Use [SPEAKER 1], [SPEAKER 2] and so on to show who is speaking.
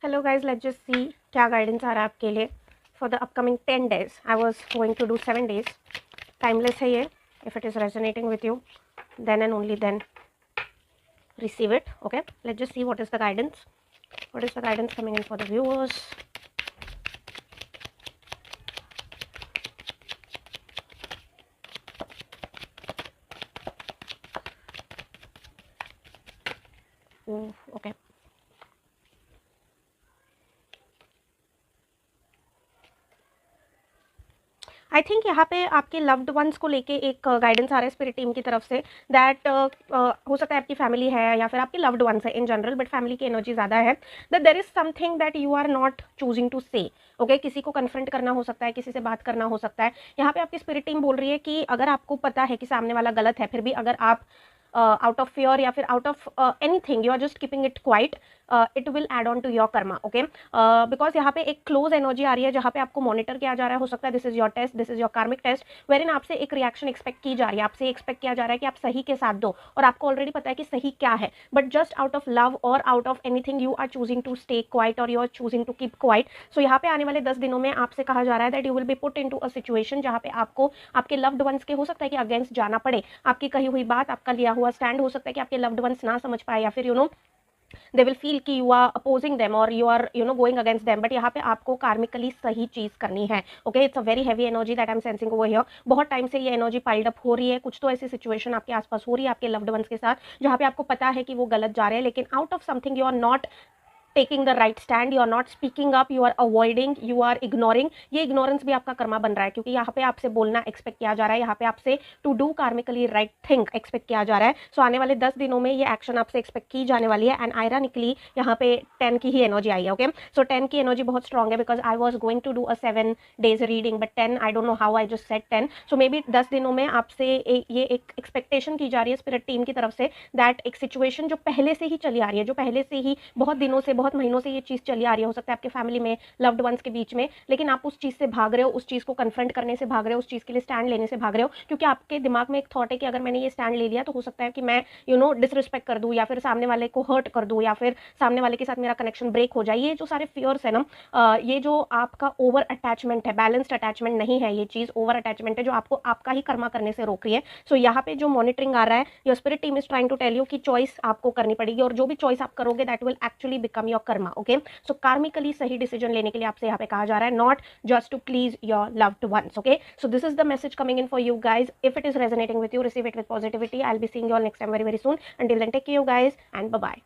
[SPEAKER 1] Hello guys, let's just see क्या guidance आ रहा है आपके लिए for the upcoming 10 days. I was going to do 7 days. Timeless है ये. If it is resonating with you, then and only then receive it. Okay, let's just see what is the guidance. What is the guidance coming in for the viewers? Okay. I think यहाँ पे आपके loved once को लेके एक guidance आ रहा है spirit team की तरफ से. दैट हो सकता है आपकी फैमिली है या फिर आपके लव्ड वंस है इन जनरल, बट फैमिली की एनर्जी ज़्यादा है. That there is something that you are not choosing to say. Okay, किसी को कन्फ्रंट करना हो सकता है, किसी से बात करना हो सकता है. यहाँ पे आपकी स्पिरिट टीम बोल रही है कि अगर आपको पता है कि सामने वाला गलत है, फिर भी अगर आप आउट ऑफ फियर या फिर out of anything you are just keeping it quiet, it will add on to your karma. Okay, because यहाँ पे एक क्लोज एनर्जी आ रही है जहाँ पे आपको मॉनिटर किया जा रहा है. हो सकता है this is your test, this is your karmic test, wherein आपसे एक रिएक्शन एक्सपेक्ट की जा रही है. आपसे एक्सपेक्ट किया जा रहा है कि आप सही के साथ दो, और आपको ऑलरेडी पता है कि सही क्या है, but just out of love और out of anything you are choosing to stay quiet और you are choosing to keep quiet. So यहाँ पे आने वाले 10 दिनों में आपसे कहा जा रहा है that you will be put into a situation जहाँ पे आपको आपके लव्ड वंस के हो सकता है कि अगेंस्ट जाना पड़े. आपकी कही हुई बात, आपका लिया हुआ स्टैंड हो सकता है कि आपके लव्ड वंस ना समझ पाए, या फिर you know they will feel कि you are opposing them or you are going against them. but यहाँ पे आपको कार्मिकली सही चीज़ करनी है. Okay, it's a very heavy energy that I am sensing over here. बहुत टाइम से ये एनर्जी पाइल्ड अप हो रही है. कुछ तो ऐसी सिचुएशन आपके आसपास हो रही है आपके लव्ड वंस के साथ जहाँ पे आपको पता है कि वो गलत जा रहे हैं, लेकिन out of something you are not taking the right stand, you are not speaking up, you are avoiding, you are ignoring. ये इग्नोरेंस भी आपका कर्मा बन रहा है, क्योंकि यहाँ पे आपसे बोलना एक्सपेक्ट किया जा रहा है, यहाँ पे आपसे to do karmically right thing expect किया जा रहा है. सो आने वाले 10 दिनों में ये एक्शन आपसे एक्सपेक्ट की जाने वाली है. एंड आयरनिकली यहाँ पे 10 की ही एनर्जी आई है. ओके, सो 10 की एनर्जी बहुत स्ट्रॉग है, because I was going to do a 7 days reading, but 10 I don't know how I just set 10. सो मे बी 10 दिनों में आपसे ये एक एक्सपेक्टेशन की जा रही है स्पिरिट टीम की तरफ से, दैट एक सिचुएशन जो पहले से ही चली आ रही है, जो पहले से ही बहुत दिनों से, बहुत महीनों से ये चीज़ चली आ रही है, हो सकता है आपके फैमिली में, लव्ड वंस के बीच में, लेकिन आप उस चीज़ से भाग रहे हो, उस चीज़ को कन्फ्रंट करने से भाग रहे हो, उस चीज़ के लिए स्टैंड लेने से भाग रहे हो, क्योंकि आपके दिमाग में एक थॉट है कि अगर मैंने ये स्टैंड ले लिया तो हो सकता है कि मैं डिसरिस्पेक्ट कर दूँ, या फिर सामने वाले को हर्ट कर दूँ, या फिर सामने वाले के साथ मेरा कनेक्शन ब्रेक हो जाए. ये जो सारे फियर्स है ना, ये जो आपका ओवर अटैचमेंट है, बैलेंस्ड अटैचमेंट नहीं है, ये चीज़ ओवर अटैचमेंट है जो आपको आपका ही कर्मा करने से रोक रही है. सो यहाँ पे जो मॉनिटरिंग आ रहा है, your spirit team is trying to tell you कि चॉइस आपको करनी पड़ेगी, और जो भी चॉइस आप करोगे that will actually become your karma. Okay, so karmically सही डिसीजन लेने के लिए आपसे यहाँ पे कहा जा रहा है, not just to please your loved ones. Okay, so this is the message coming in for you guys. If it is resonating with you, receive it with positivity. I'll be seeing you all next time very soon. Until then, take care you guys, and bye bye.